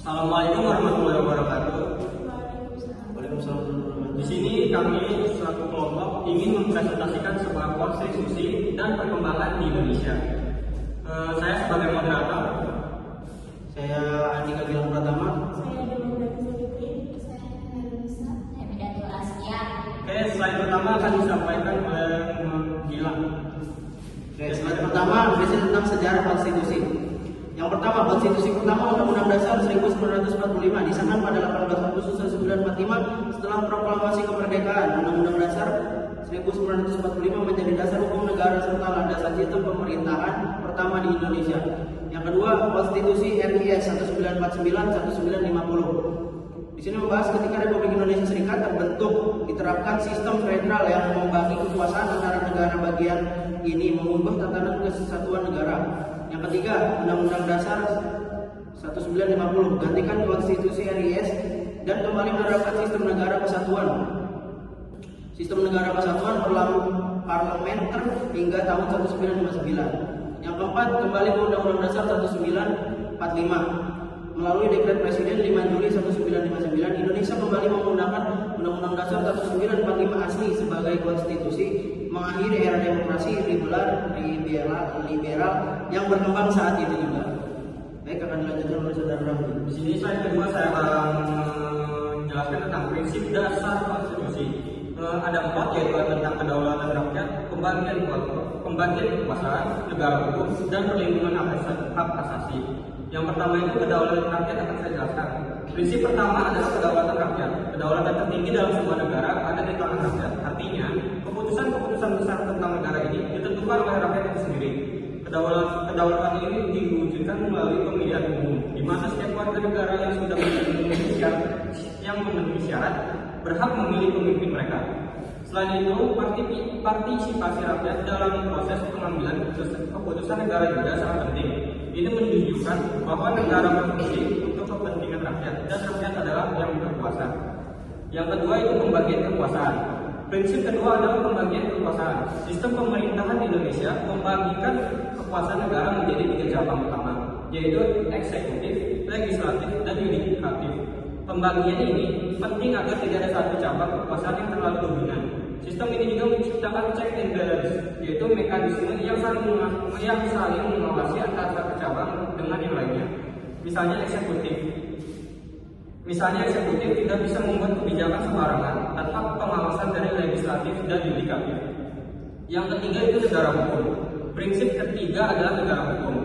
Assalamualaikum warahmatullahi wabarakatuh. Waalaikumsalam. Di sini kami selaku kelompok ingin mempresentasikan sebuah konstitusi dan perkembangan di Indonesia. Saya sebagai moderator. Saya Andika Gilang Pratama. Saya Dewi Zulkifli. Saya Nurisa. Saya Bidatul Askia. Oke, slide pertama akan disampaikan oleh Gilang. Oke, slide pertama berisi tentang sejarah konstitusi. Yang pertama, konstitusi pertama Undang-Undang Dasar 1945 disahkan pada 18 Agustus 1945 setelah proklamasi kemerdekaan. Undang-Undang Dasar 1945 menjadi dasar hukum negara serta landasan sistem pemerintahan pertama di Indonesia. Yang kedua, Konstitusi RIS 1949-1950. Di sini membahas ketika Republik Indonesia Serikat terbentuk, diterapkan sistem federal yang membagi kekuasaan antara negara bagian ini, mengubah tatanan kesatuan negara. Yang ketiga, Undang-Undang Dasar 1950 gantikan Konstitusi RIS dan kembali menerapkan sistem negara kesatuan. Sistem negara kesatuan parlementer hingga tahun 1959. Yang keempat, kembali ke Undang-Undang Dasar 1945. Melalui Dekret Presiden 5 Juli 1959, Indonesia kembali menggunakan Undang-Undang Dasar 1945 asli sebagai konstitusi, mengakhiri era demokrasi liberal yang berkembang saat itu juga. Baik, akan dilanjutkan oleh Saudara Ramli. Di sini slide kedua saya akan menjelaskan tentang prinsip dasar konstitusi. Ada 4, yaitu tentang kedaulatan rakyat, pembagian kekuasaan, negara hukum, dan perlindungan hak asasi. Yang pertama itu kedaulatan rakyat akan saya jelaskan. Prinsip pertama adalah kedaulatan rakyat. Kedaulatan tertinggi dalam sebuah negara ada di tangan rakyat. Artinya, keputusan besar tentang negara ini ditentukan oleh rakyat itu sendiri. Kedaulatan ini diwujudkan melalui pemilihan umum, di mana setiap warga negara yang sudah memenuhi syarat berhak memilih pemimpin mereka. Selain itu, partisipasi rakyat dalam proses pengambilan keputusan negara juga sangat penting. Ini menunjukkan bahwa negara berfungsi untuk kepentingan rakyat dan rakyat adalah yang berkuasa. Yang kedua itu pembagian kekuasaan. Prinsip kedua adalah pembagian kekuasaan. Sistem pemerintahan Indonesia membagikan kekuasaan negara menjadi 3 cabang utama, yaitu eksekutif, legislatif, dan yudikatif. Pembagian ini penting agar tidak ada satu cabang kekuasaan yang terlalu dominan. Sistem ini juga menciptakan check and balance, yaitu mekanisme yang saling mengawasi antara satu cabang dengan yang lainnya. Misalnya eksekutif tidak bisa membuat kebijakan sembarangan tanpa pengawasan dari legislatif dan yudikatif. Yang ketiga itu negara hukum. Prinsip ketiga adalah negara hukum.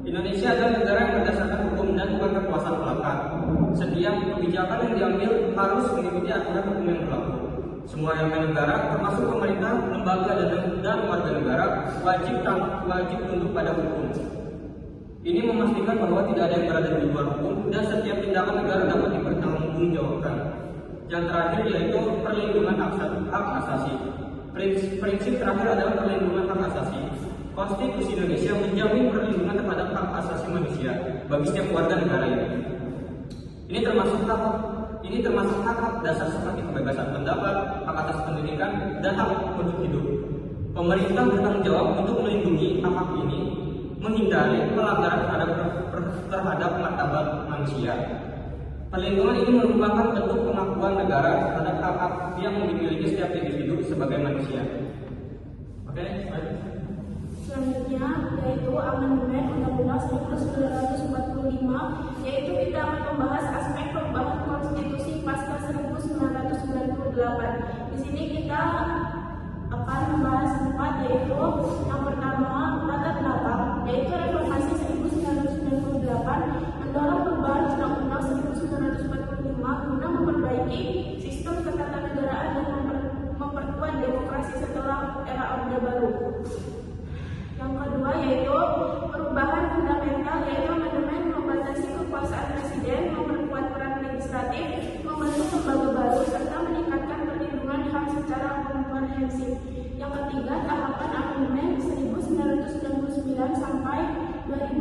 Indonesia adalah negara yang berdasarkan hukum dan bukan kekuasaan belaka. Setiap kebijakan yang diambil harus mengikuti aturan hukum yang berlaku. Semua elemen negara, termasuk pemerintah, lembaga, dan warga negara, wajib tunduk pada hukum. Ini memastikan bahwa tidak ada yang berada di luar hukum dan setiap tindakan negara dapat dipertanggungjawabkan. Yang terakhir yaitu perlindungan hak asasi. Prinsip terakhir adalah perlindungan hak asasi. Konstitusi Indonesia menjamin perlindungan terhadap hak asasi manusia bagi setiap warga negara ini. Ini termasuk hak-hak dasar seperti kebebasan pendapat, hak atas pendidikan, dan hak untuk hidup. Pemerintah bertanggung jawab untuk melindungi hak-hak ini, menghindari pelanggaran terhadap martabat manusia. Perlindungan ini merupakan bentuk pengakuan negara terhadap hak-hak yang dimiliki setiap individu sebagai manusia. Oke, Selanjutnya yaitu amandemen Undang-Undang 1945, yaitu kita akan membahas aspek perubahan konstitusi pasca 1998. Di sini kita akan membahas 4, yaitu yang pertama latar belakang, yaitu reformasi 1998 mendorong perubahan Undang-Undang 1945 guna memperbaiki sistem ketatanegaraan dan memperkuat demokrasi setelah era Orde Baru. Yang kedua yaitu perubahan fundamental, yaitu amandemen membatasi kekuasaan presiden, memperkuat peran legislatif, membentuk lembaga baru, serta meningkatkan perlindungan HAM secara komprehensif. Yang ketiga, tahapan amandemen 1999 sampai 2001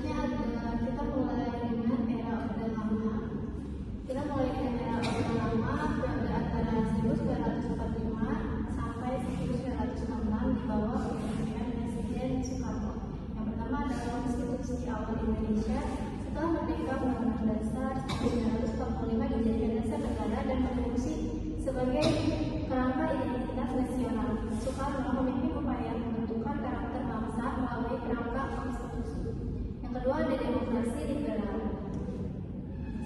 selanjutnya kita mulai dengan era Orde Lama. Kita mulai dengan era Orde Lama periode antara 1945 sampai 1966 di bawah kepemimpinan Presiden Soekarno. Yang pertama adalah konstitusi awal Indonesia. Setelah merdeka, Undang-Undang Dasar 1945 dijadikan dasar negara dan berfungsi sebagai kerangka identitas nasional. Soekarno memimpin upaya pembentukan karakter bangsa melalui kerangka konstitusi. Yang kedua ada demokrasi liberal.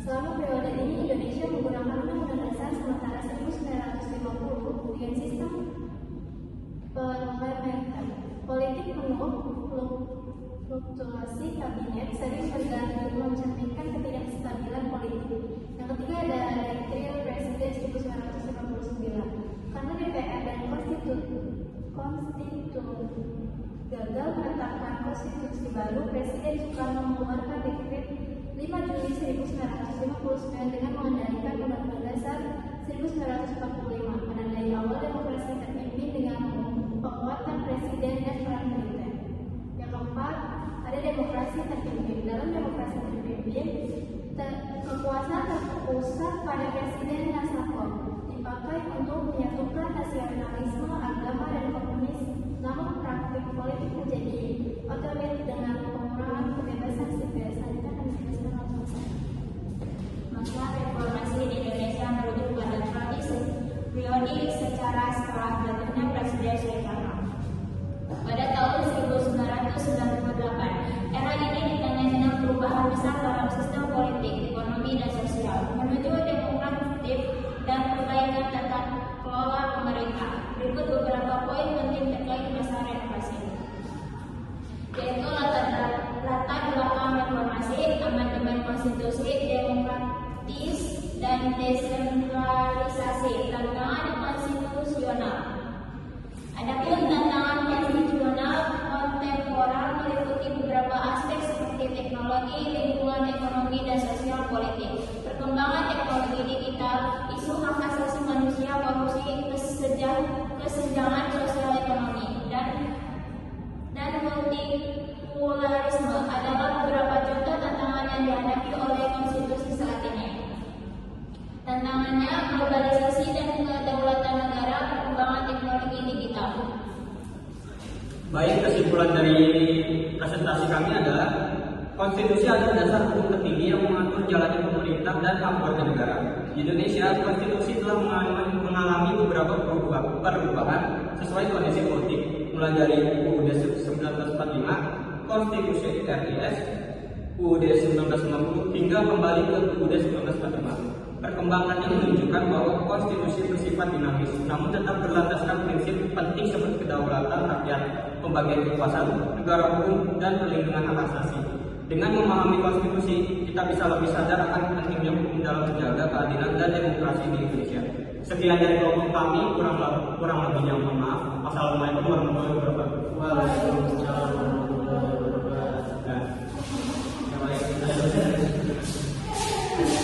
Selama periode ini Indonesia menggunakan Undang-Undang Dasar sementara 1950 dengan sistem parlementer. Politik penuh fluktuasi kabinet sering berganti mencerminkan ketidakstabilan politik. Yang ketiga ada Dekret Presiden 1959. Karena DPR dan konstitusi gagal menetapkan konstitusi baru, Presiden Soekarno mengeluarkan Dekret 5 Juli 1959 dengan mengendalikan Undang-Undang Dasar 1945, menandai awal demokrasi terpimpin dengan penguatan presiden dan peran militer. Yang keempat, ada demokrasi terpimpin. Dalam demokrasi terpimpin, kekuasaan terpusat pada presiden dan satpol, dipakai untuk menyatukan nasionalisme, agama, dan komunis. Namun praktik politik menjadi otoriter dengan pengurangan kebebasan sipil. Selanjutnya akan dijelaskan oleh saya. Masa reformasi di Indonesia merujuk pada tradisi periodik secara setelah jatuhnya Presiden Soekarno. Pada tahun 1998, era ini ditandai dengan perubahan besar dalam sistem politik, ekonomi, dan sosial, menuju demokratif dan perbaikan tata kelola pemerintah. Berikut beberapa poin penting terkait masa reformasi, yaitu latar belakang reformasi, amandemen konstitusi, demokratis, dan desentralisasi, tantangan konstitusional. Adapun tantangan konstitusional kontemporer meliputi beberapa aspek seperti teknologi, lingkungan ekonomi, dan sosial politik, perkembangan teknologi digital, isu hak asasi manusia, korupsi, kesenjangan sosial ekonomi, dan multipolarisme adalah beberapa contoh tantangan yang dihadapi oleh konstitusi saat ini. Tantangannya globalisasi dan kedaulatan negara, perkembangan teknologi digital. Baik, kesimpulan dari presentasi kami adalah konstitusi adalah dasar hukum tertinggi yang mengatur jalannya pemerintah dan hak warga negara. Di Indonesia, konstitusi telah mengalami beberapa perubahan sesuai kondisi politik, mulai dari UUD 1945, Konstitusi RIS, UUD 1960, hingga kembali ke UUD 1945. Perkembangannya menunjukkan bahwa konstitusi bersifat dinamis, namun tetap berlandaskan prinsip penting seperti kedaulatan rakyat, pembagian kekuasaan, negara hukum, dan perlindungan hak asasi. Dengan memahami konstitusi, kita bisa lebih sadar akan pentingnya hukum dalam menjaga keadilan dan demokrasi di Indonesia. Sekian dari kelompok kami, kurang lebihnya mohon maaf. Assalamualaikum warahmatullahi wabarakatuh. Waalaikumsalam warahmatullahi wabarakatuh. Nah,